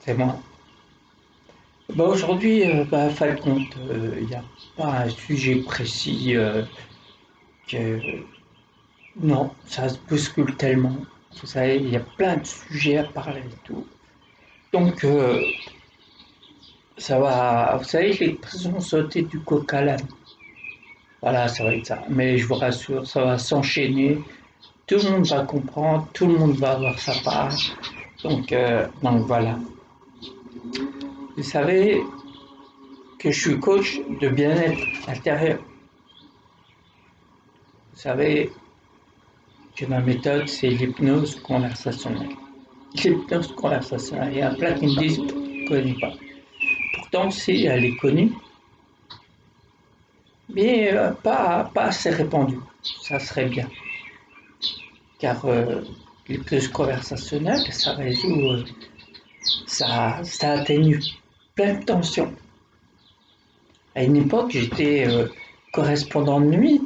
C'est moi. Aujourd'hui, en fin de compte, il n'y a pas un sujet précis que... Non, ça se bouscule tellement. Vous savez, il y a plein de sujets à parler et tout. Donc, ça va... Vous savez, les l'expression sauter du coq à l'âne. Voilà, ça va être ça. Mais je vous rassure, ça va s'enchaîner. Tout le monde va comprendre, tout le monde va avoir sa part. Donc voilà. Vous savez que je suis coach de bien-être intérieur. Vous savez, que ma méthode, c'est l'hypnose conversationnelle. L'hypnose conversationnelle, il y a plein qui me disent je ne connais pas. Pourtant, si elle est connue, mais pas assez répandue. Ça serait bien. Car l'hypnose conversationnelle, ça résout, ça atténue plein de tensions. À une époque, j'étais correspondant de nuit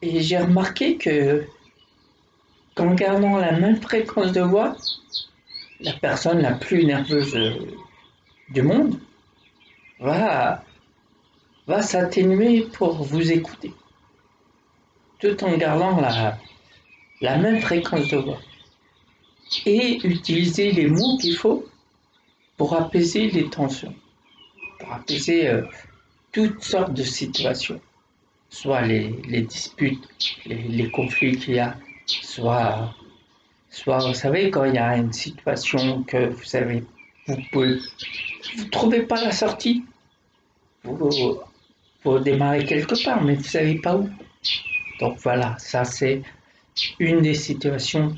et j'ai remarqué que qu'en gardant la même fréquence de voix, la personne la plus nerveuse du monde va, va s'atténuer pour vous écouter, tout en gardant la même fréquence de voix et utiliser les mots qu'il faut pour apaiser les tensions, pour apaiser toutes sortes de situations, soit les disputes, les conflits qu'il y a, soit vous savez quand il y a une situation que vous savez, vous trouvez pas la sortie, vous, vous démarrez quelque part, mais vous savez pas où. Donc voilà, ça c'est une des situations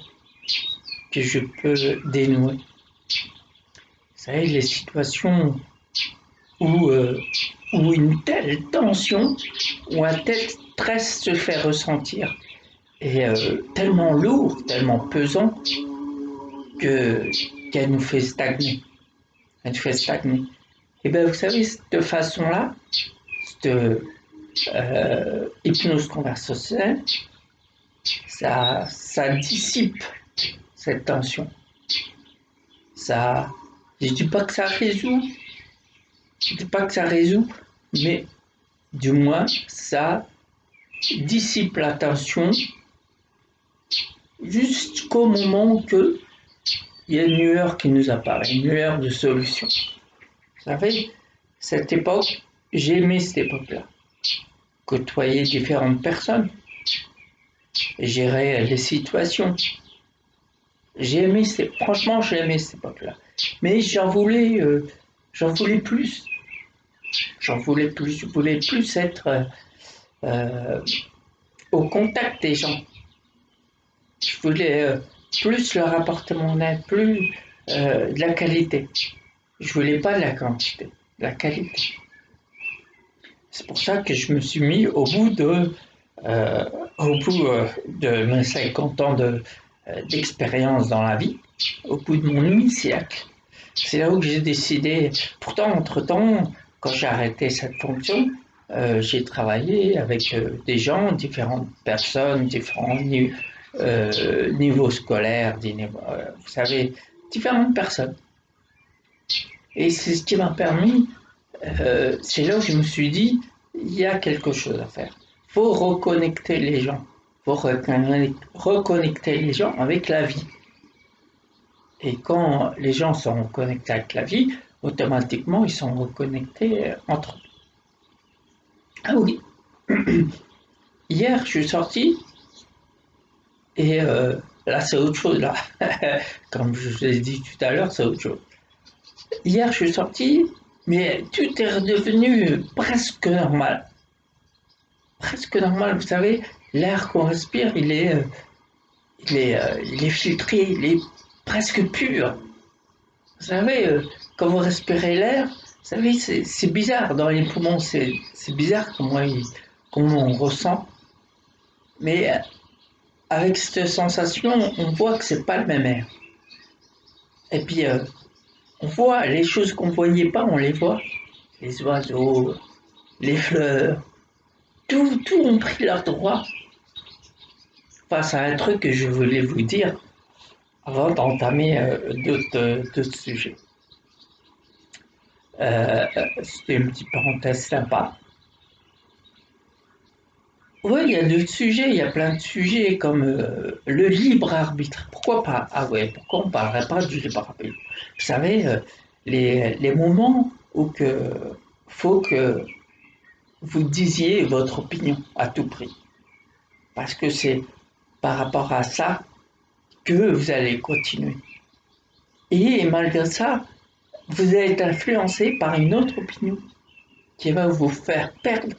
que je peux dénouer. Vous savez, les situations où, où une telle tension, où un tel stress se fait ressentir est tellement lourd, tellement pesant que qu'elle nous fait stagner. Elle nous fait stagner. Et bien vous savez, cette façon-là, cette hypnose conversationnelle, ça dissipe cette tension. Ça, je dis pas que ça résout, je dis pas que ça résout, mais du moins ça dissipe la tension jusqu'au moment que il y a une lueur qui nous apparaît, une lueur de solution. Vous savez, cette époque, j'ai aimé cette époque-là. Côtoyer différentes personnes, gérer les situations. Franchement, j'ai aimé cette époque-là. Mais j'en voulais plus. J'en voulais plus. Je voulais plus être euh, au contact des gens. Je voulais plus leur apporter mon aide, plus de la qualité. Je voulais pas de la quantité, de la qualité. C'est pour ça que je me suis mis euh, au bout de mes 50 ans d'expérience dans la vie, au bout de mon demi-siècle. C'est là où j'ai décidé. Pourtant, entre-temps, quand j'ai arrêté cette fonction, j'ai travaillé avec des gens, différentes personnes, différents niveaux scolaires, vous savez, différentes personnes. Et c'est ce qui m'a permis, c'est là où je me suis dit, il y a quelque chose à faire. Il faut reconnecter les gens. Il faut reconnecter les gens avec la vie. Et quand les gens sont connectés avec la vie, automatiquement, ils sont reconnectés entre eux. Ah oui, hier, je suis sorti et là, c'est autre chose, là. Comme je vous l'ai dit tout à l'heure, c'est autre chose. Hier, je suis sorti, mais tout est redevenu presque normal. Presque normal, vous savez, l'air qu'on respire, il est filtré, il est presque pur. Vous savez, quand vous respirez l'air, vous savez, c'est bizarre dans les poumons, c'est bizarre comment on ressent. Mais avec cette sensation, on voit que c'est pas le même air. Et puis, on voit les choses qu'on voyait pas, on les voit. Les oiseaux, les fleurs, tout ont pris leur droit face à un truc que je voulais vous dire. avant d'entamer d'autres sujets. C'était une petite parenthèse sympa. Oui, il y a d'autres sujets, il y a plein de sujets comme le libre arbitre. Pourquoi pas? Ah ouais, pourquoi on ne parlerait pas du libre arbitre? Vous savez, les moments où faut que vous disiez votre opinion à tout prix. Parce que c'est par rapport à ça que vous allez continuer. Et malgré ça, vous allez être influencé par une autre opinion qui va vous faire perdre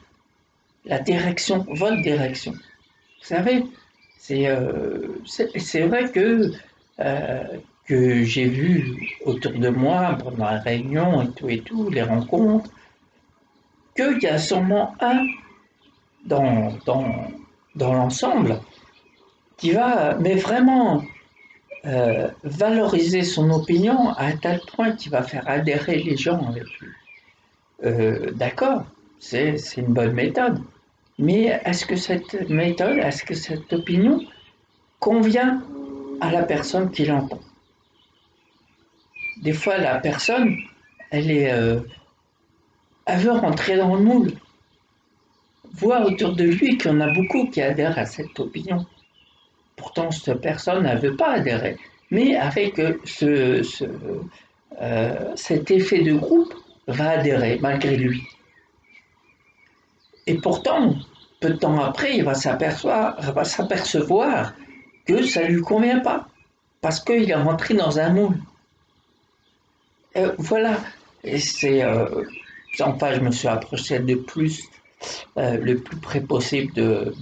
la direction, votre direction. Vous savez, c'est vrai euh, que j'ai vu autour de moi, pendant les réunions et tout, les rencontres, qu'il y a sûrement un dans, dans, dans l'ensemble qui va, mais vraiment valoriser son opinion à un tel point qu'il va faire adhérer les gens avec lui. D'accord, c'est une bonne méthode. Mais est-ce que cette méthode, est-ce que cette opinion convient à la personne qui l'entend? Des fois, la personne, elle veut rentrer dans le moule. Voit autour de lui qu'il y en a beaucoup qui adhèrent à cette opinion. Pourtant, cette personne ne veut pas adhérer. Mais avec cet effet de groupe, va adhérer malgré lui. Et pourtant, peu de temps après, il va s'apercevoir que ça ne lui convient pas, parce qu'il est rentré dans un moule. Voilà, et enfin, je me suis approché de plus, le plus près possible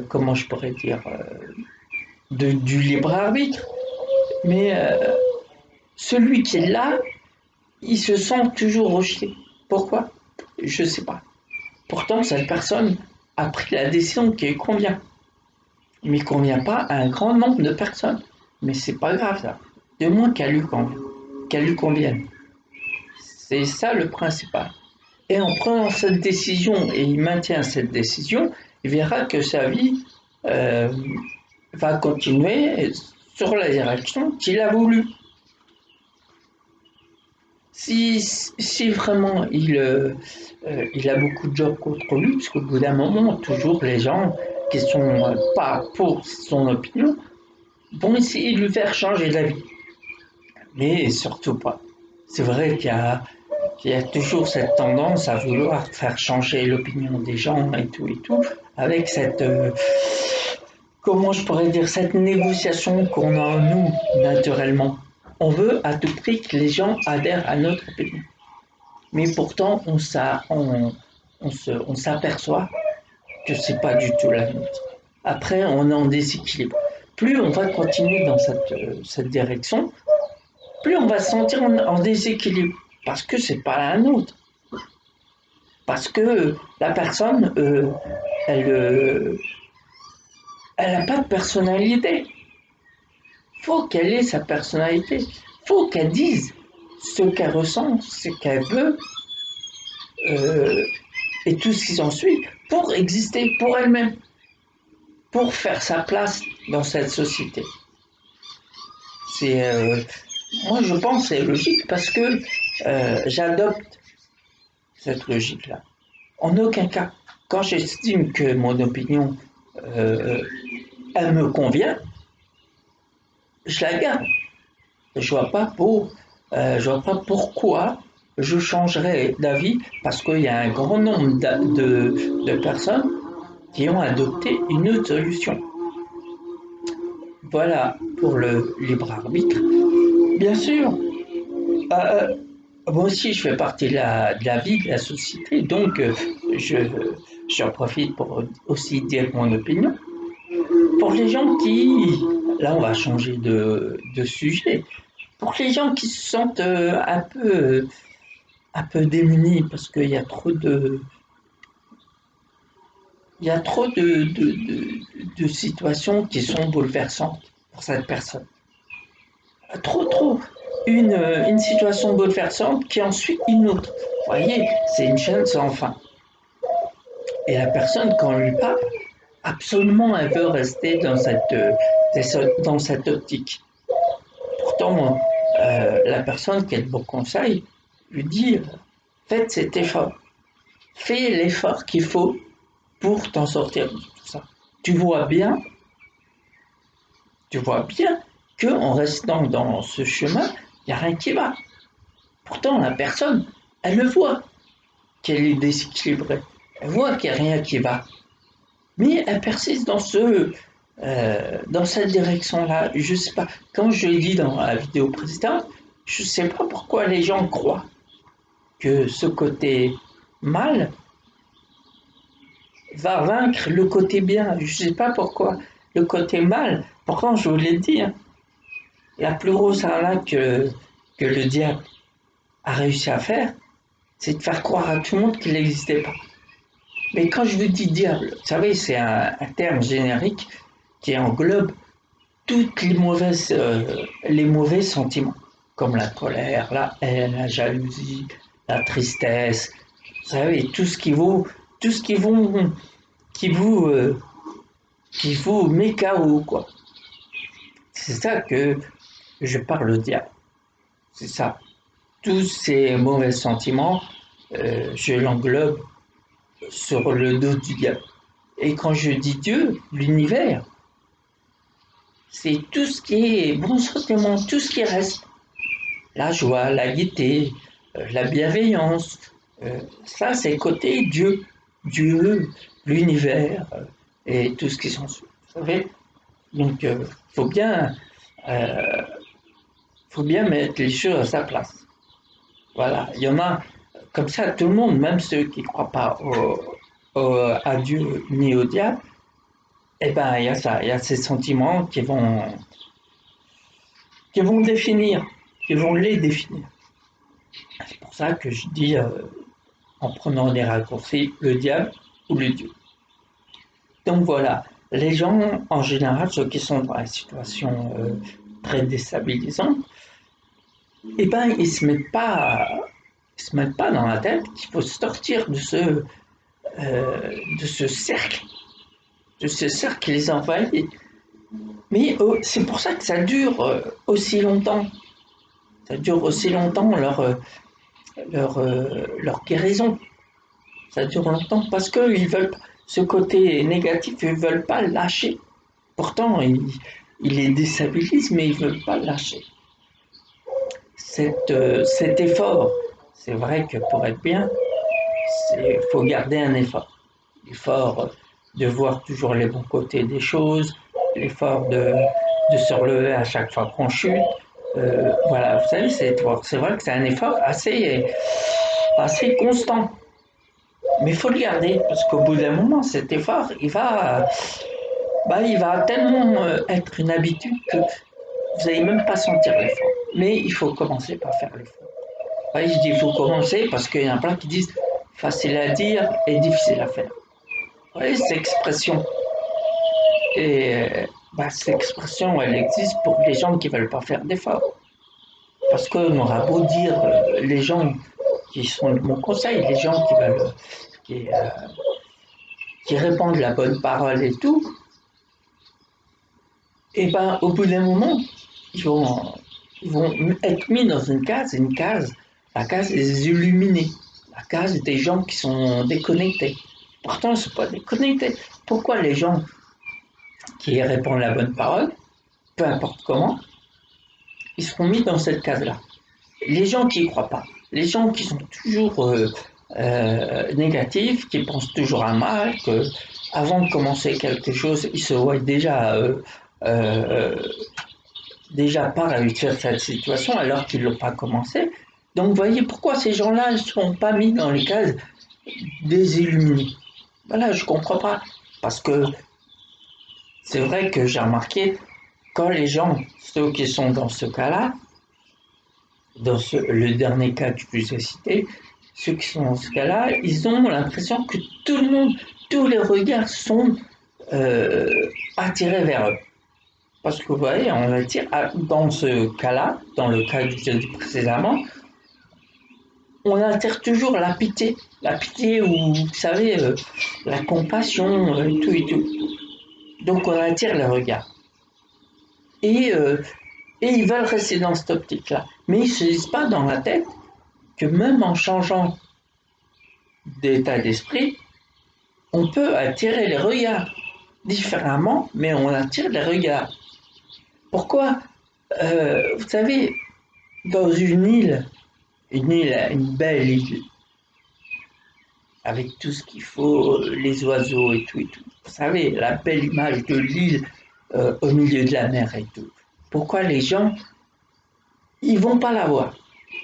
comment je pourrais dire, du libre arbitre. Mais celui qui est là, il se sent toujours rejeté. Pourquoi? Je ne sais pas. Pourtant, cette personne a pris la décision qui lui convient, mais ne convient pas à un grand nombre de personnes. Mais c'est pas grave ça. De moins qu'elle lui convienne. C'est ça le principal. Et en prenant cette décision, et il maintient cette décision, il verra que sa vie euh, va continuer sur la direction qu'il a voulu. Si vraiment il a beaucoup de jobs contre lui, parce qu'au bout d'un moment, toujours les gens qui sont pas pour son opinion vont essayer de lui faire changer d'avis. Mais surtout pas. C'est vrai qu'il y a toujours cette tendance à vouloir faire changer l'opinion des gens et tout, avec cette, comment je pourrais dire, cette négociation qu'on a en nous, naturellement. On veut à tout prix que les gens adhèrent à notre opinion. Mais pourtant, on s'aperçoit que c'est pas du tout la nôtre. Après, on est en déséquilibre. Plus on va continuer dans cette direction, plus on va se sentir en déséquilibre. Parce que c'est pas la nôtre. Parce que la personne, elle n'a pas de personnalité. Faut qu'elle ait sa personnalité. Faut qu'elle dise ce qu'elle ressent, ce qu'elle veut, euh, et tout ce qui s'ensuit, pour exister pour elle-même, pour faire sa place dans cette société. C'est, moi, je pense que c'est logique parce que j'adopte cette logique-là. En aucun cas, quand j'estime que mon opinion, euh, elle me convient, je la garde. Je vois pas je vois pas pourquoi je changerais d'avis parce qu'il y a un grand nombre de personnes qui ont adopté une autre solution. Voilà pour le libre arbitre. Bien sûr, euh, moi aussi je fais partie de la vie, de la société, donc je, j'en profite pour aussi dire mon opinion. Pour les gens là on va changer de sujet, pour les gens qui se sentent un peu démunis parce il y a trop de situations qui sont bouleversantes pour cette personne. Trop. Une situation bouleversante qui ensuite une autre. Vous voyez, c'est une chaîne sans fin. Et la personne, quand on lui parle, absolument, elle veut rester dans cette optique. Pourtant, la personne qui a de bons conseils lui dit faites cet effort. Fais l'effort qu'il faut pour t'en sortir de tout ça. Tu vois bien qu'en restant dans ce chemin, il n'y a rien qui va. Pourtant, la personne, elle le voit qu'elle est déséquilibrée. Elle voit qu'il n'y a rien qui va. Mais elle persiste dans cette direction-là. Je ne sais pas, comme je l'ai dit dans la vidéo précédente, je ne sais pas pourquoi les gens croient que ce côté mal va vaincre le côté bien. Je ne sais pas pourquoi. Le côté mal, pourtant je vous l'ai dit, hein, la plus grosse arnaque que le diable a réussi à faire, c'est de faire croire à tout le monde qu'il n'existait pas. Mais quand je vous dis diable, vous savez, c'est un terme générique qui englobe toutes les mauvais sentiments, comme la colère, la haine, la jalousie, la tristesse. Vous savez, tout ce qui vous met KO, quoi. C'est ça que je parle au diable. C'est ça. Tous ces mauvais sentiments, je l'englobe sur le dos du diable. Et quand je dis Dieu, l'univers, c'est tout ce qui est bon sentiment, tout ce qui reste. La joie, la gaieté, la bienveillance. Ça, c'est côté Dieu. Dieu, l'univers et tout ce qui s'ensuit. Vous savez. Donc, euh, faut bien mettre les choses à sa place. Voilà. Il y en a comme ça, tout le monde, même ceux qui ne croient pas à Dieu ni au diable, eh ben, il y a ça, il y a ces sentiments qui vont définir, qui vont les définir. C'est pour ça que je dis, en prenant des raccourcis, le diable ou le Dieu. Donc voilà, les gens, en général, ceux qui sont dans la situation très déstabilisante, eh ben, ils se mettent pas dans la tête qu'il faut sortir de ce cercle, qui les envahit. Mais c'est pour ça que ça dure aussi longtemps. Ça dure aussi longtemps leur guérison. Ça dure longtemps parce qu'ils veulent ce côté négatif, ils ne veulent pas le lâcher. Pourtant, ils les déstabilisent, mais ils ne veulent pas le lâcher. Cet effort, c'est vrai que pour être bien, il faut garder un effort. L'effort de voir toujours les bons côtés des choses, l'effort de se relever à chaque fois qu'on chute. Voilà, vous savez, c'est vrai que c'est un effort assez constant. Mais il faut le garder, parce qu'au bout d'un moment, cet effort, il va tellement être une habitude que vous n'allez même pas sentir l'effort. Mais il faut commencer par faire l'effort. Ouais, je dis il faut commencer parce qu'il y en a plein qui disent facile à dire et difficile à faire. Oui, cette expression. Et cette expression, elle existe pour les gens qui ne veulent pas faire d'efforts. Parce qu'on aura beau dire les gens qui sont de mon conseil, les gens qui veulent, qui répandent la bonne parole et tout, et au bout d'un moment, ils vont, ils vont être mis dans la case des illuminés, la case des gens qui sont déconnectés. Pourtant, ils ne sont pas déconnectés. Pourquoi les gens qui répandent la bonne parole, peu importe comment, ils seront mis dans cette case-là? Les gens qui n'y croient pas, les gens qui sont toujours négatifs, qui pensent toujours à mal, que avant de commencer quelque chose, ils se voient déjà pas réussir cette situation alors qu'ils ne l'ont pas commencé. Donc vous voyez pourquoi ces gens-là ne sont pas mis dans les cases des illuminés. Voilà, je ne comprends pas. Parce que c'est vrai que j'ai remarqué, quand les gens, ceux qui sont dans ce cas-là, le dernier cas que je vous ai cité, ceux qui sont dans ce cas-là, ils ont l'impression que tous les regards sont attirés vers eux. Parce que vous voyez, on attire, dans ce cas-là, dans le cas que j'ai dit précédemment, on attire toujours la pitié ou, vous savez, la compassion, tout et tout. Donc on attire le regard. Et, euh, et ils veulent rester dans cette optique-là. Mais ils ne se disent pas dans la tête que même en changeant d'état d'esprit, on peut attirer les regards différemment, mais on attire les regards. Pourquoi Vous savez, dans une belle île, avec tout ce qu'il faut, les oiseaux et tout et tout. Vous savez, la belle image de l'île au milieu de la mer et tout. Pourquoi les gens, ils vont pas la voir.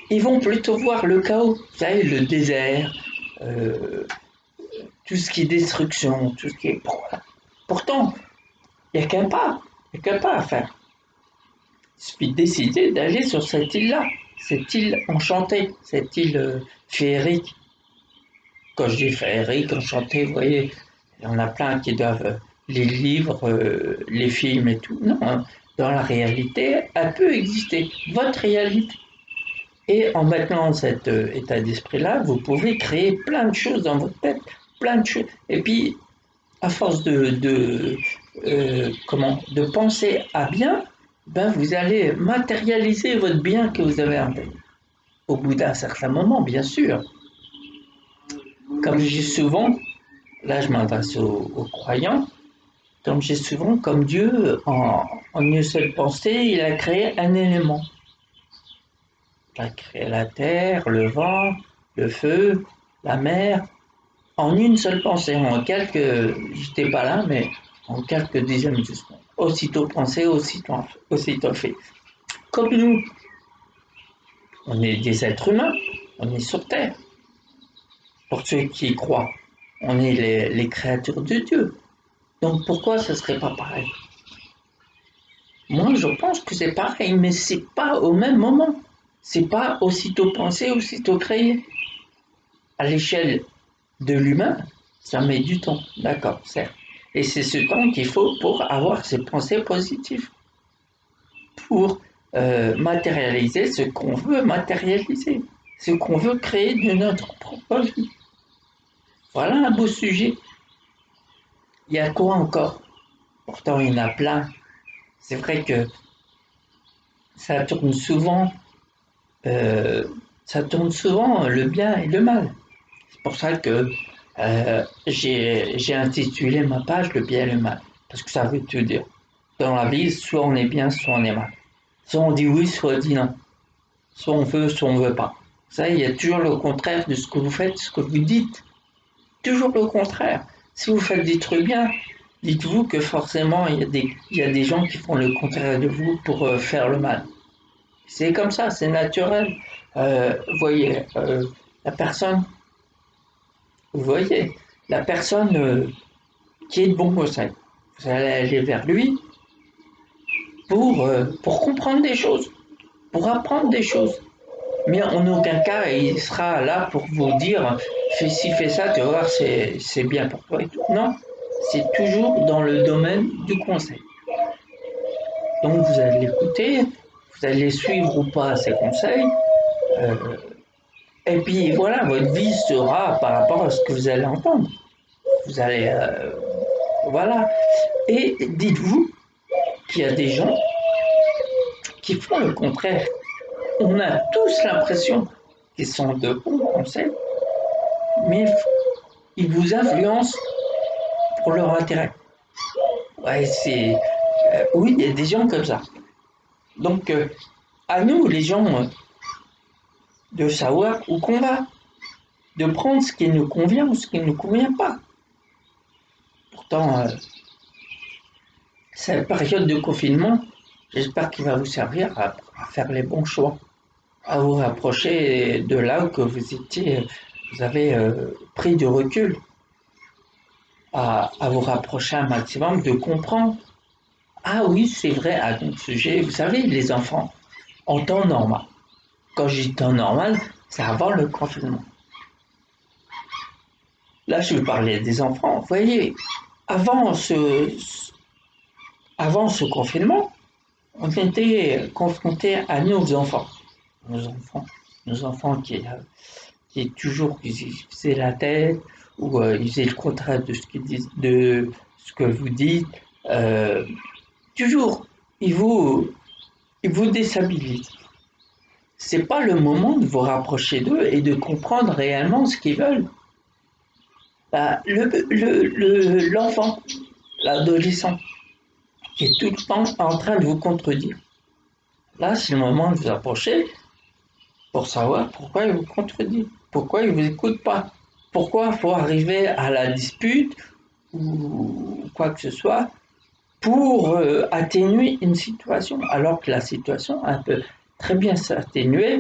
Ils vont plutôt voir le chaos, vous savez, le désert, euh, tout ce qui est destruction, tout ce qui est... Pourtant, il n'y a qu'un pas, il n'y a qu'un pas à faire. Il suffit de décider d'aller sur cette île-là, cette île enchantée, cette île féerique. Quand je dis féerique, enchantée, vous voyez, il y en a plein qui doivent les livres, les films et tout. Non, hein, dans la réalité, elle peut exister, votre réalité. Et en maintenant cet état d'esprit-là, vous pouvez créer plein de choses dans votre tête, plein de choses. Et puis, à force de penser à bien, ben vous allez matérialiser votre bien que vous avez en tête. Au bout d'un certain moment, bien sûr. Comme je dis souvent, là je m'adresse aux croyants, comme je dis souvent, comme Dieu, en une seule pensée, il a créé un élément. Il a créé la terre, le vent, le feu, la mer, en une seule pensée, en quelques, j'étais pas là, mais en quelques dizaines de secondes. Aussitôt pensé, aussitôt fait. Comme nous, on est des êtres humains, on est sur Terre. Pour ceux qui y croient, on est les créatures de Dieu. Donc pourquoi ce serait pas pareil? Moi, je pense que c'est pareil, mais c'est pas au même moment. C'est pas aussitôt pensé, aussitôt créé. À l'échelle de l'humain, ça met du temps, d'accord, certes. Et c'est ce temps qu'il faut pour avoir ces pensées positives, pour matérialiser ce qu'on veut matérialiser, ce qu'on veut créer de notre propre vie. Voilà un beau sujet. Il y a quoi encore? Pourtant, il y en a plein. C'est vrai que ça tourne souvent, euh, ça tourne souvent le bien et le mal. C'est pour ça que j'ai intitulé ma page Le bien et le mal, parce que ça veut tout dire. Dans la vie, soit on est bien, soit on est mal. Soit on dit oui, soit on dit non. Soit on veut, soit on veut pas. Ça, il y a toujours le contraire de ce que vous faites, ce que vous dites. Toujours le contraire. Si vous faites des trucs bien, dites-vous que forcément, il y a des gens qui font le contraire de vous pour faire le mal. C'est comme ça, c'est naturel. Vous voyez, vous voyez, la personne qui est de bon conseil, vous allez aller vers lui pour comprendre des choses, pour apprendre des choses. Mais en aucun cas, il sera là pour vous dire fais ci, fais ça, tu vas voir, c'est bien pour toi et tout. Non, c'est toujours dans le domaine du conseil. Donc vous allez l'écouter, vous allez suivre ou pas ses conseils, euh, et puis voilà, votre vie sera par rapport à ce que vous allez entendre. Vous allez, voilà. Et dites-vous qu'il y a des gens qui font le contraire. On a tous l'impression qu'ils sont de bons conseils, mais ils vous influencent pour leur intérêt. Ouais, oui, il y a des gens comme ça. Donc, à nous, les gens, de savoir où qu'on va, de prendre ce qui nous convient ou ce qui ne nous convient pas. Pourtant, cette période de confinement, j'espère qu'il va vous servir à faire les bons choix, à vous rapprocher de là où vous étiez, vous avez pris du recul, à vous rapprocher un maximum, de comprendre. Ah oui, c'est vrai, à ton sujet, vous savez, les enfants, en temps normal. Quand je dis temps normal, c'est avant le confinement. Là, je vais parler des enfants. Vous voyez, avant ce, avant ce confinement, on était confronté à nos enfants. Nos enfants. nos enfants qui est toujours, ils faisaient la tête, ou ils faisaient le contraire de ce qu'ils disent, de ce que vous dites, euh, toujours, ils vous, ils vous déstabilisent. C'est pas le moment de vous rapprocher d'eux et de comprendre réellement ce qu'ils veulent. Bah, l'enfant, l'adolescent, qui est tout le temps en train de vous contredire. Là, c'est le moment de vous approcher pour savoir pourquoi il vous contredit, pourquoi il ne vous écoute pas, pourquoi il faut arriver à la dispute ou quoi que ce soit pour atténuer une situation, alors que la situation elle peut très bien s'atténuer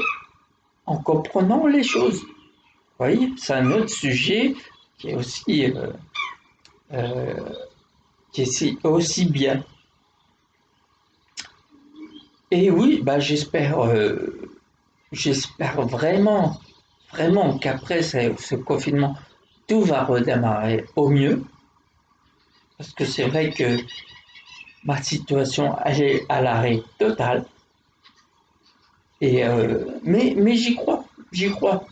en comprenant les choses. Vous voyez, c'est un autre sujet qui est aussi, euh, aussi bien. Et oui, bah, j'espère vraiment, vraiment qu'après ce confinement, tout va redémarrer au mieux. Parce que c'est vrai que ma situation, elle est à l'arrêt total. Mais j'y crois, j'y crois.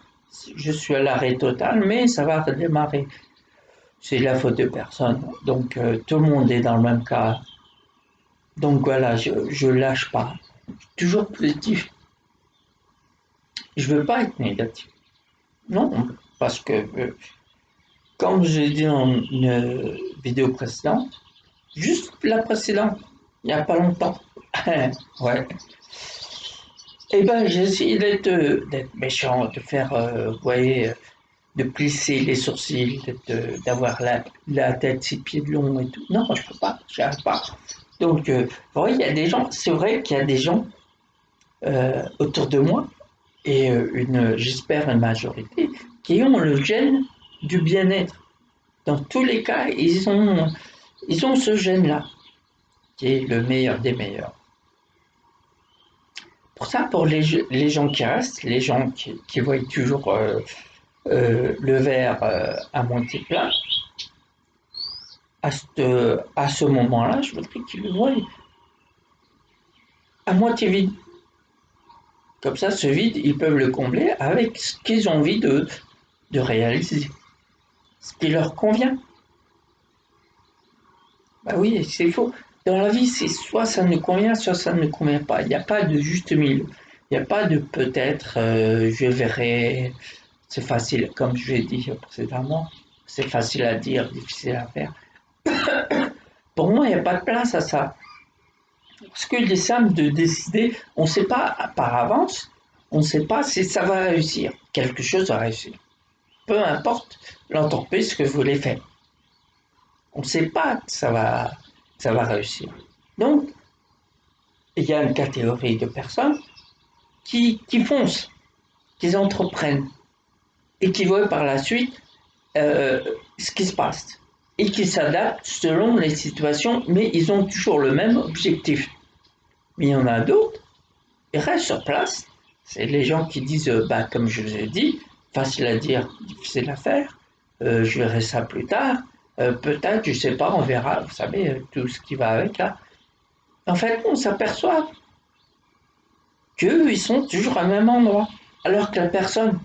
Je suis à l'arrêt total, mais ça va redémarrer. C'est la faute de personne. Donc tout le monde est dans le même cas. Donc voilà, je lâche pas. Toujours positif. Je veux pas être négatif. Non, parce que comme j'ai dit dans une vidéo précédente, juste la précédente, il n'y a pas longtemps. Ouais. Eh ben, j'ai essayé d'être méchant, de faire, vous voyez, de plisser les sourcils, d'avoir la tête 6 pieds de long et tout. Non, je peux pas, j'arrive pas. Donc, il y a des gens, c'est vrai qu'il y a des gens autour de moi, et j'espère une majorité, qui ont le gène du bien-être. Dans tous les cas, ils ont ce gène-là, qui est le meilleur des meilleurs. Pour ça, pour les gens qui restent, les gens qui voient toujours le verre à moitié plein, à ce moment-là, je voudrais qu'ils le voient à moitié vide. Comme ça, ce vide, ils peuvent le combler avec ce qu'ils ont envie de réaliser, ce qui leur convient. Bah oui, c'est faux. Dans la vie, c'est soit ça nous convient, soit ça ne nous convient pas. Il n'y a pas de juste milieu. Il n'y a pas de peut-être, je verrai. C'est facile, comme je l'ai dit précédemment, c'est facile à dire, difficile à faire. Pour moi, il n'y a pas de place à ça. Parce qu'il est simple de décider, on ne sait pas par avance, on ne sait pas si ça va réussir. Quelque chose va réussir. Peu importe l'entreprise que vous voulez faire. On ne sait pas que ça va réussir. Donc, il y a une catégorie de personnes qui foncent, qui entreprennent et qui voient par la suite ce qui se passe et qui s'adaptent selon les situations, mais ils ont toujours le même objectif. Mais il y en a d'autres, ils restent sur place. C'est les gens qui disent, bah, comme je vous ai dit, facile à dire, difficile à faire, je verrai ça plus tard, peut-être, je ne sais pas, on verra, vous savez, tout ce qui va avec là. En fait, on s'aperçoit qu'eux, ils sont toujours au même endroit. Alors que la personne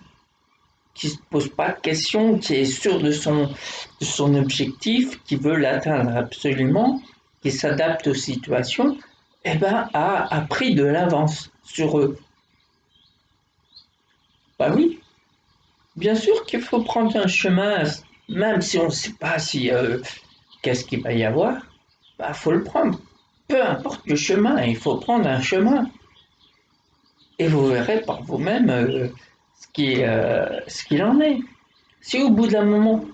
qui ne se pose pas de questions, qui est sûre de son objectif, qui veut l'atteindre absolument, qui s'adapte aux situations, eh ben, a pris de l'avance sur eux. Bah oui, bien sûr qu'il faut prendre un chemin, même si on ne sait pas si qu'est-ce qu'il va y avoir, bah faut le prendre. Peu importe le chemin, il faut prendre un chemin. Et vous verrez par vous-même ce qu'il en est. Si au bout d'un moment,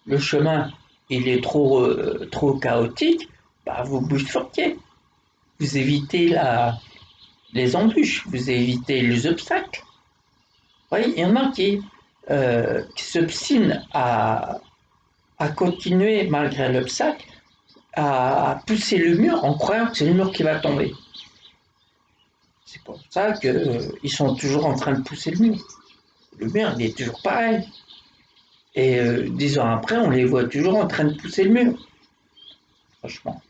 le chemin il est trop chaotique, bah vous bifurquez. Vous évitez les embûches, vous évitez les obstacles. Vous voyez, il y en a qui s'obstinent à continuer malgré l'obstacle, à pousser le mur en croyant que c'est le mur qui va tomber. C'est pour ça qu'ils sont toujours en train de pousser le mur. Le mur, il est toujours pareil. Et 10 ans après, on les voit toujours en train de pousser le mur. Franchement.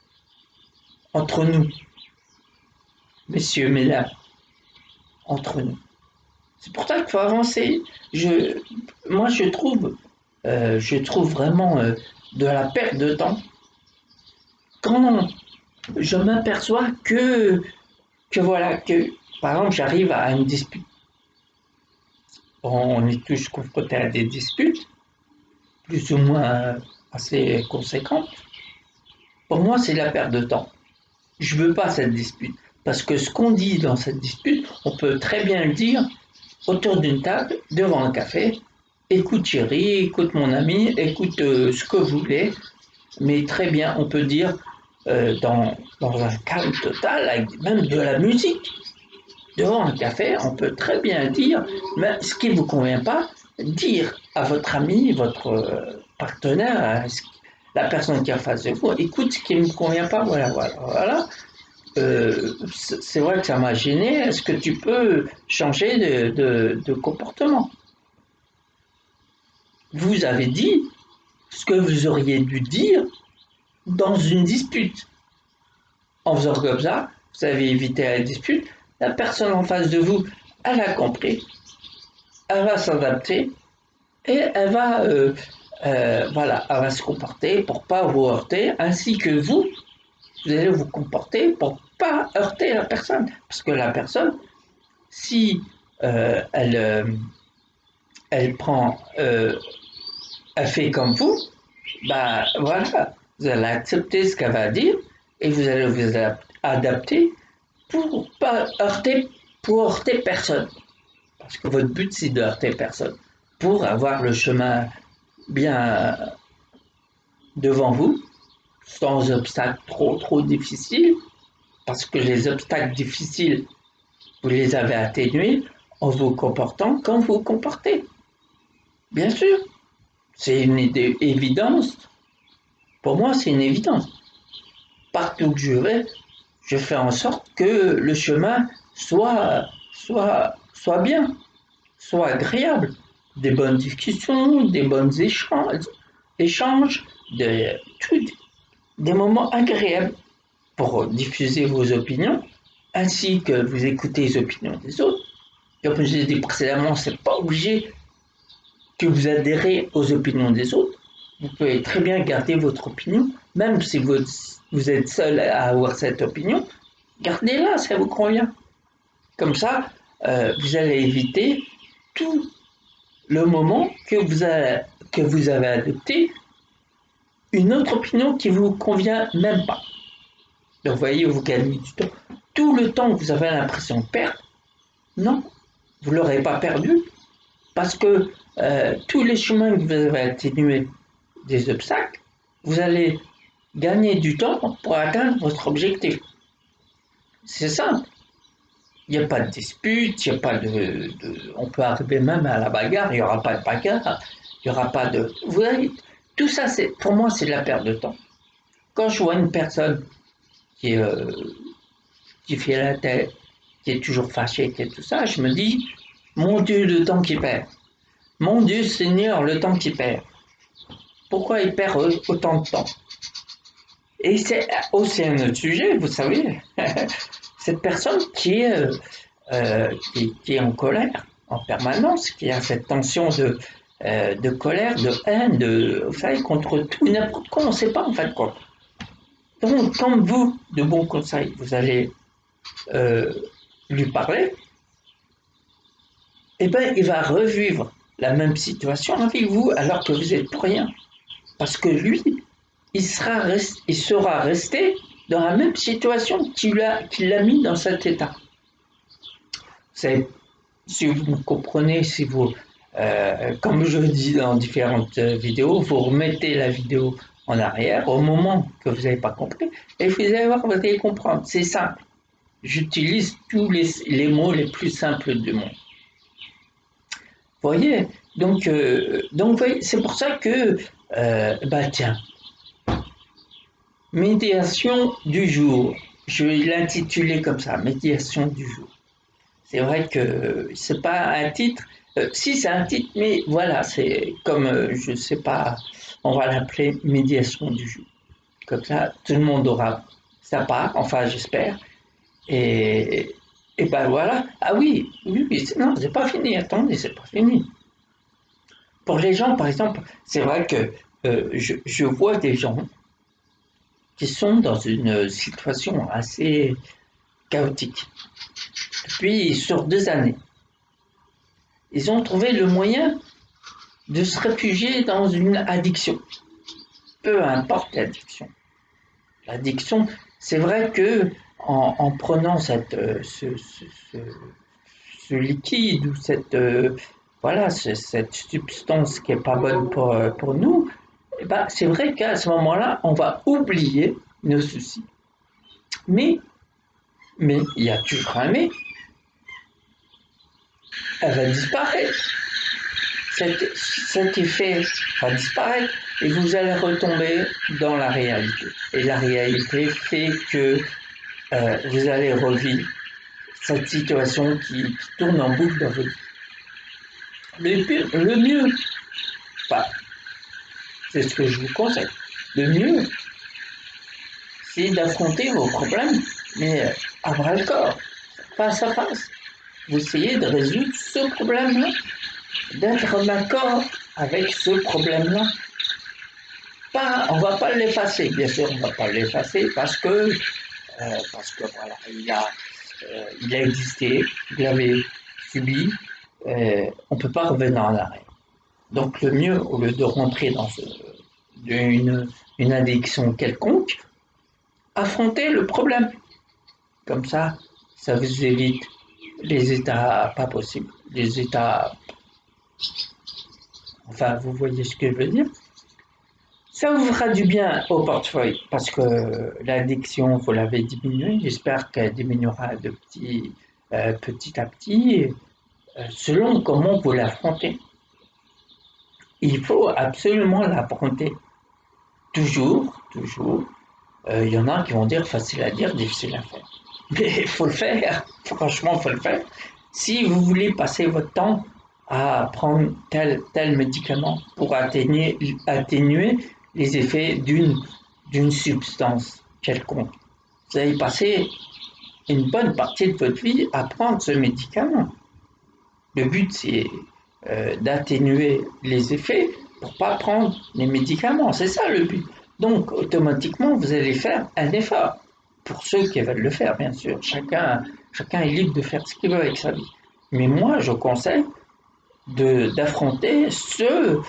Entre nous, messieurs, mesdames, entre nous. C'est pour ça qu'il faut avancer. Moi, je trouve vraiment de la perte de temps quand je m'aperçois que voilà, que par exemple, j'arrive à une dispute. On est tous confrontés à des disputes, plus ou moins assez conséquentes. Pour moi, c'est de la perte de temps. Je veux pas cette dispute. Parce que ce qu'on dit dans cette dispute, on peut très bien le dire autour d'une table, devant un café. Écoute chérie, écoute mon ami, écoute ce que vous voulez. Mais très bien, on peut dire dans un calme total, avec même de la musique. Devant un café, on peut très bien dire, mais ce qui ne vous convient pas, dire à votre ami, votre partenaire, la personne qui est en face de vous, écoute, ce qui ne me convient pas, voilà, voilà, voilà. C'est vrai que ça m'a gêné. Est-ce que tu peux changer de comportement? Vous avez dit ce que vous auriez dû dire dans une dispute. En faisant comme ça, vous avez évité la dispute. La personne en face de vous, elle a compris, elle va s'adapter et voilà, elle va se comporter pour pas vous heurter, ainsi que vous allez vous comporter pour pas heurter la personne, parce que la personne, si euh, elle, euh, elle prend, elle fait comme vous, bah voilà, vous allez accepter ce qu'elle va dire et vous allez vous adapter pour pas heurter, pour heurter personne. Parce que votre but c'est de heurter personne, pour avoir le chemin bien devant vous, sans obstacles trop difficiles, parce que les obstacles difficiles, vous les avez atténués en vous comportant comme vous vous comportez. Bien sûr, c'est une évidence. Pour moi, c'est une évidence. Partout que je vais, je fais en sorte que le chemin soit bien, soit agréable. Des bonnes discussions, des bons échanges tout, des moments agréables pour diffuser vos opinions, ainsi que vous écoutez les opinions des autres. Comme je l'ai dit précédemment, c'est pas obligé que vous adhérez aux opinions des autres. Vous pouvez très bien garder votre opinion, même si vous êtes seul à avoir cette opinion, gardez-la, ça vous convient. Comme ça, vous allez éviter tout le moment que vous avez adopté une autre opinion qui ne vous convient même pas. Donc, vous voyez, vous gagnez du temps. Tout le temps que vous avez l'impression de perdre, non, vous ne l'aurez pas perdu parce que tous les chemins que vous avez atténués des obstacles, vous allez gagner du temps pour atteindre votre objectif. C'est simple. Il n'y a pas de dispute, il n'y a pas on peut arriver même à la bagarre, il n'y aura pas de bagarre, il n'y aura pas de. Vous voyez, tout ça, pour moi, c'est de la perte de temps. Quand je vois une personne qui, euh, qui fait la tête, qui est toujours fâchée, qui est tout ça, je me dis, mon Dieu, le temps qu'il perd. Mon Dieu Seigneur, le temps qu'il perd. Pourquoi il perd autant de temps? Et c'est aussi un autre sujet, vous savez, cette personne qui est en colère en permanence, qui a cette tension de colère, de haine, vous savez, contre tout et n'importe quoi, on ne sait pas en fait quoi. Donc, comme vous, de bons conseils, vous allez euh, lui parler, eh ben, il va revivre la même situation avec vous alors que vous n'êtes pour rien. Parce que lui, il sera resté dans la même situation qui l'a mis dans cet état. C'est, si vous me comprenez, si vous, comme je dis dans différentes vidéos, vous remettez la vidéo en arrière au moment que vous n'avez pas compris et vous allez voir, vous allez comprendre. C'est simple. J'utilise tous les mots les plus simples du monde. Vous voyez, donc c'est pour ça que, bah tiens, médiation du jour. Je vais l'intituler comme ça, médiation du jour. C'est vrai que c'est pas un titre. Si c'est un titre, mais voilà, c'est comme je sais pas, on va l'appeler médiation du jour. Comme ça, tout le monde aura sa part, enfin j'espère. Et Et ben voilà. Ah oui, oui, oui, non, c'est pas fini. Attendez, c'est pas fini. Pour les gens, par exemple, c'est vrai que je vois des gens qui sont dans une situation assez chaotique depuis sur 2 années. Ils ont trouvé le moyen de se réfugier dans une addiction, peu importe l'addiction. L'addiction, c'est vrai que en prenant ce liquide ou voilà, cette substance qui est pas bonne pour nous, eh ben, c'est vrai qu'à ce moment-là, on va oublier nos soucis. Mais, mais, il y a toujours un mais, elle va disparaître. Cet effet va disparaître et vous allez retomber dans la réalité. Et la réalité fait que vous allez revivre cette situation qui tourne en boucle dans votre vie. Le mieux, bah, c'est ce que je vous conseille, le mieux, c'est d'affronter vos problèmes, mais à bras le corps, face à face. Vous essayez de résoudre ce problème-là, d'être en accord avec ce problème-là. Pas, on ne va pas l'effacer, bien sûr, on ne va pas l'effacer parce que voilà, il a existé, vous l'avez subi, on ne peut pas revenir en arrière. Donc le mieux, au lieu de rentrer dans une addiction quelconque, affrontez le problème. Comme ça vous évite les états pas possibles, les états, enfin vous voyez ce que je veux dire. Ça vous fera du bien au portefeuille parce que l'addiction, vous l'avez diminuée. J'espère qu'elle diminuera petit à petit, selon comment vous l'affrontez. Il faut absolument l'affronter. Toujours, toujours. Il y en a qui vont dire facile à dire, difficile à faire. Mais il faut le faire. Franchement, il faut le faire. Si vous voulez passer votre temps à prendre tel médicament pour atténuer les effets d'une substance quelconque, vous allez passer une bonne partie de votre vie à prendre ce médicament. Le but, c'est d'atténuer les effets pour ne pas prendre les médicaments. C'est ça le but. Donc, automatiquement, vous allez faire un effort. Pour ceux qui veulent le faire, bien sûr. Chacun est libre de faire ce qu'il veut avec sa vie. Mais moi, je conseille d'affronter ce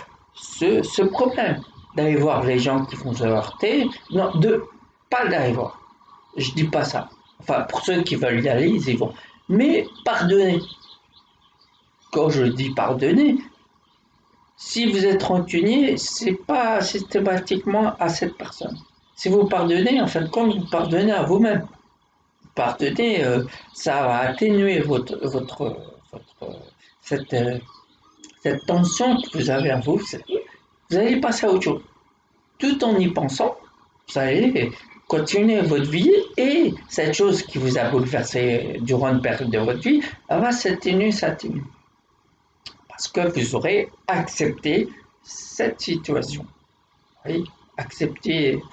problème. D'aller voir les gens qui vont se heurter. Non, pas d'aller voir. Je dis pas ça. Enfin, pour ceux qui veulent y aller, ils y vont. Mais pardonner. Quand je dis pardonner, si vous êtes rancunier, c'est pas systématiquement à cette personne. Si vous pardonnez, en fin de compte, vous pardonnez à vous-même. Pardonner, ça va atténuer cette, euh, cette tension que vous avez en vous. Vous allez passer à autre chose. Tout en y pensant, vous allez continuer votre vie et cette chose qui vous a bouleversé durant une période de votre vie, elle va s'atténuer. Parce que vous aurez accepté cette situation. Oui, accepter,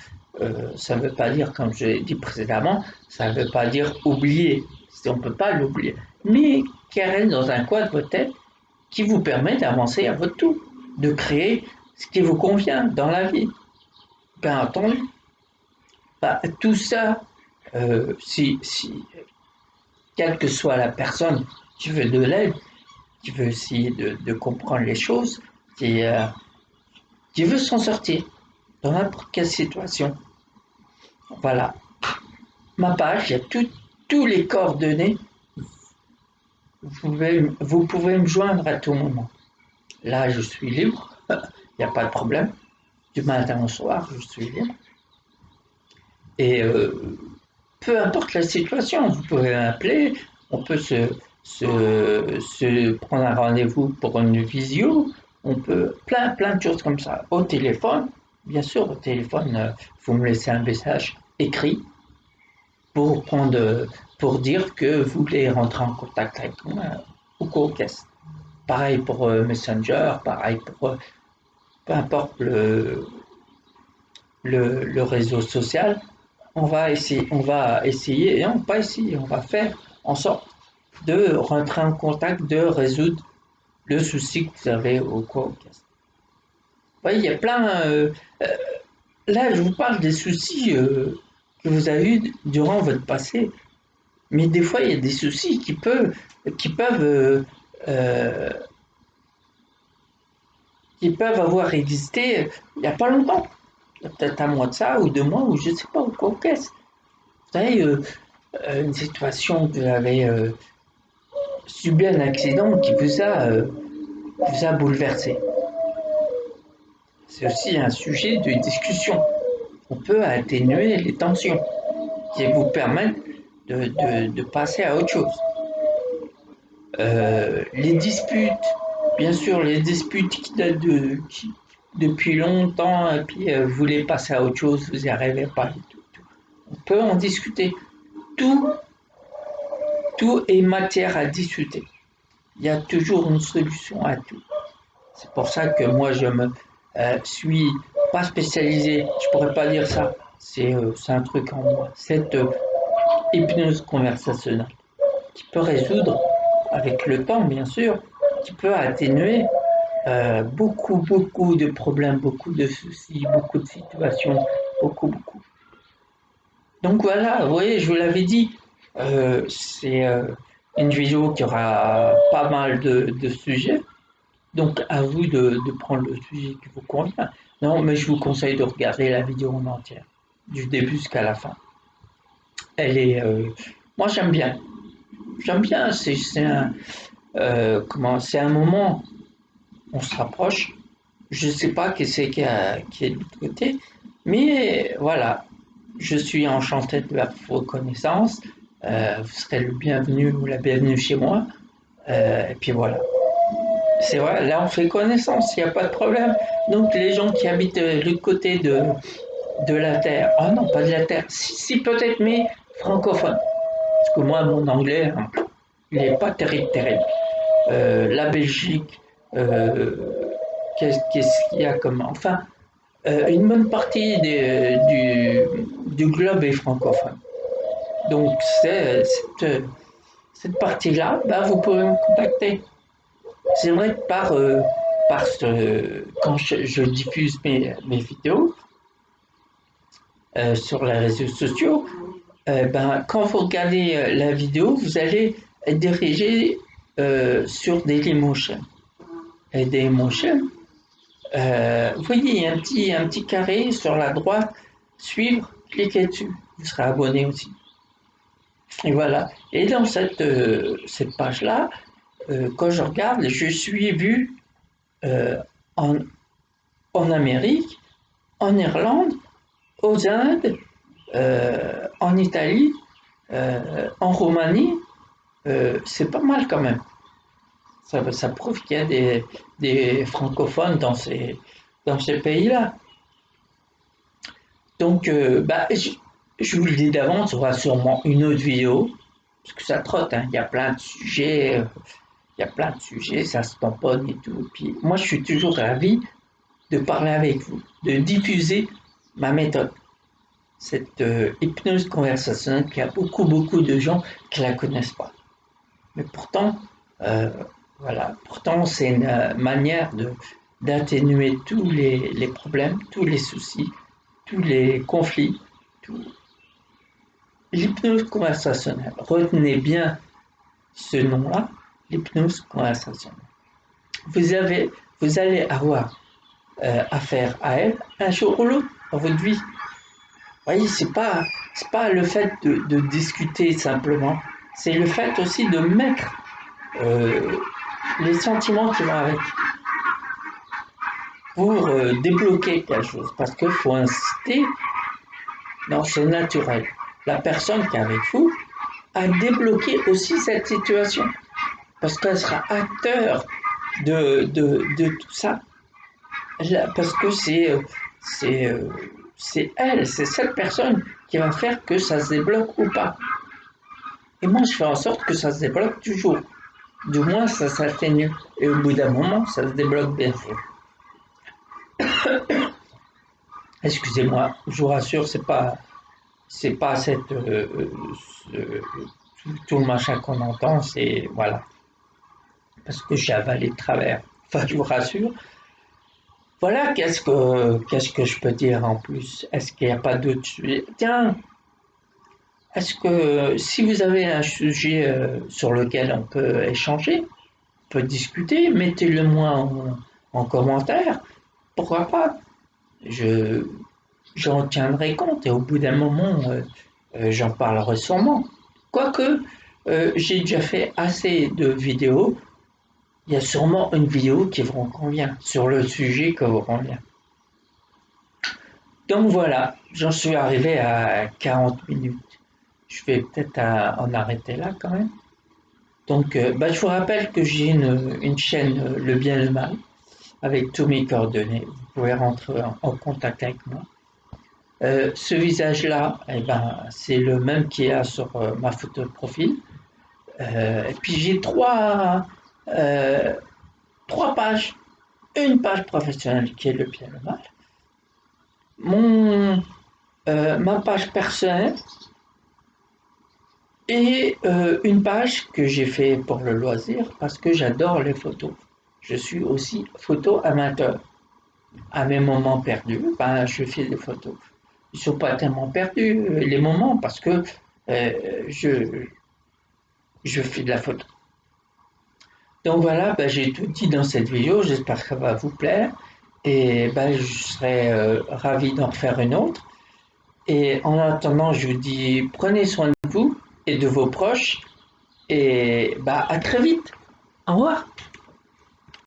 ça ne veut pas dire, comme je l'ai dit précédemment, ça ne veut pas dire oublier. On ne peut pas l'oublier. Mais qui reste dans un coin de votre tête qui vous permet d'avancer à votre tour, de créer ce qui vous convient dans la vie. Bien entendu. Bah, tout ça, quelle que soit la personne qui veut de l'aide, qui veut essayer de comprendre les choses, qui, euh, qui veut s'en sortir dans n'importe quelle situation. Voilà. Ma page, il y a tous les coordonnées. Vous pouvez me joindre à tout moment. Là, je suis libre. Il n'y a pas de problème. Du matin au soir, je suis libre. Et peu importe la situation, vous pouvez m'appeler. On peut se prendre un rendez-vous pour une visio. On peut plein de choses comme ça. Au téléphone, bien sûr, au téléphone, vous me laissez un message écrit pour pour dire que vous voulez rentrer en contact avec moi au Chromecast. Pareil pour Messenger, pareil pour peu importe le réseau social. On va essayer, et non pas essayer, on va faire en sorte de rentrer en contact, de résoudre le souci que vous avez au Caucase. Oui, il y a plein. Là, je vous parle des soucis que vous avez eus durant votre passé, mais des fois, il y a des soucis euh, qui peuvent avoir existé il n'y a pas longtemps. Il y a peut-être un mois de ça, ou 2 mois, ou je ne sais pas, ou quoi qu'est-ce. Vous savez, une situation que vous avez subi un accident qui vous a bouleversé. C'est aussi un sujet de discussion. On peut atténuer les tensions qui vous permettent de passer à autre chose. Les disputes, bien sûr, les disputes qui datent depuis longtemps, et puis vous voulez passer à autre chose, vous n'y arrivez pas et tout. On peut en discuter. Tout, tout est matière à discuter. Il y a toujours une solution à tout. C'est pour ça que moi, je me suis pas spécialisé, je pourrais pas dire ça, c'est un truc en moi. Cette hypnose conversationnelle qui peut résoudre, avec le temps bien sûr, qui peut atténuer beaucoup de problèmes, beaucoup de soucis, beaucoup de situations, beaucoup. Donc voilà, vous voyez, je vous l'avais dit, c'est une vidéo qui aura pas mal de sujets. Donc à vous de prendre le sujet qui vous convient. Non, mais je vous conseille de regarder la vidéo en entière, du début jusqu'à la fin. Elle est, moi j'aime bien. J'aime bien. C'est un moment. On se rapproche. Je ne sais pas qui c'est qui est de l'autre côté, mais voilà. Je suis enchanté de votre connaissance. Vous serez le bienvenu ou la bienvenue chez moi. Et puis voilà. C'est vrai, là on fait connaissance, il n'y a pas de problème. Donc les gens qui habitent de l'autre côté de la Terre, ah non, pas de la Terre, si peut-être, mais francophone. Parce que moi, mon anglais, hein, il n'est pas terrible. La Belgique, qu'est-ce qu'il y a comme... Enfin, une bonne partie du globe est francophone. Donc cette partie-là, bah, vous pouvez me contacter. C'est vrai que quand je diffuse mes vidéos sur les réseaux sociaux, ben, quand vous regardez la vidéo, vous allez être dirigé sur Dailymotion. Et Dailymotion, vous voyez, il y a un petit carré sur la droite, suivre, cliquez dessus, vous serez abonné aussi. Et voilà. Et dans cette page-là, quand je regarde, je suis vu euh, en, en Amérique, en Irlande, aux Indes, en Italie, en Roumanie, c'est pas mal quand même. Ça prouve qu'il y a des francophones dans ces pays-là. Donc, bah, je vous le dis d'avance, il y aura sûrement une autre vidéo, parce que ça trotte, hein, il y a plein de sujets, ça se tamponne et tout. Puis moi, je suis toujours ravi de parler avec vous, de diffuser ma méthode. Cette hypnose conversationnelle qu'il y a beaucoup de gens qui ne la connaissent pas. Mais pourtant, euh, voilà, pourtant c'est une manière d'atténuer tous les problèmes, tous les soucis, tous les conflits. Tout. L'hypnose conversationnelle, retenez bien ce nom-là, l'hypnose conversationnelle. Vous allez avoir affaire à elle un jour ou l'autre dans votre vie. Vous voyez, c'est pas le fait de discuter simplement, c'est le fait aussi de mettre euh, les sentiments qui vont avec pour débloquer quelque chose. Parce qu'il faut inciter, non, c'est naturel, la personne qui est avec vous à débloquer aussi cette situation. Parce qu'elle sera acteur de tout ça. Parce que c'est elle, c'est cette personne qui va faire que ça se débloque ou pas. Et moi, je fais en sorte que ça se débloque toujours. Du moins, ça s'atténue. Et au bout d'un moment, ça se débloque bien sûr. Excusez-moi, je vous rassure, c'est pas cette, tout le machin qu'on entend, c'est voilà, parce que j'ai avalé de travers. Enfin, je vous rassure. Voilà, qu'est-ce que je peux dire en plus? Est-ce qu'il n'y a pas d'autres sujets? Tiens, est-ce que si vous avez un sujet sur lequel on peut échanger, on peut discuter, mettez-le moi en commentaire. Pourquoi pas? Je, j'en tiendrai compte et au bout d'un moment, j'en parlerai sûrement. Quoique, j'ai déjà fait assez de vidéos, il y a sûrement une vidéo qui vous convient sur le sujet que vous convient. Donc voilà, j'en suis arrivé à 40 minutes. Je vais peut-être en arrêter là quand même. Donc, je vous rappelle que j'ai une chaîne Le Bien et le Mal avec tous mes coordonnées. Vous pouvez rentrer en contact avec moi. Ce visage-là, eh ben, c'est le même qu'il y a sur ma photo de profil. Et puis j'ai euh, trois pages. Une page professionnelle qui est Le Bien et le Mal. Ma page personnelle et une page que j'ai fait pour le loisir parce que j'adore les photos. Je suis aussi photo amateur. À mes moments perdus, je fais des photos. Ils ne sont pas tellement perdus, les moments, parce que euh, je, je fais de la photo. Donc voilà, j'ai tout dit dans cette vidéo, j'espère que ça va vous plaire. Et je serai ravi d'en refaire une autre. Et en attendant, je vous dis, prenez soin de vous et de vos proches. Et à très vite. Au revoir.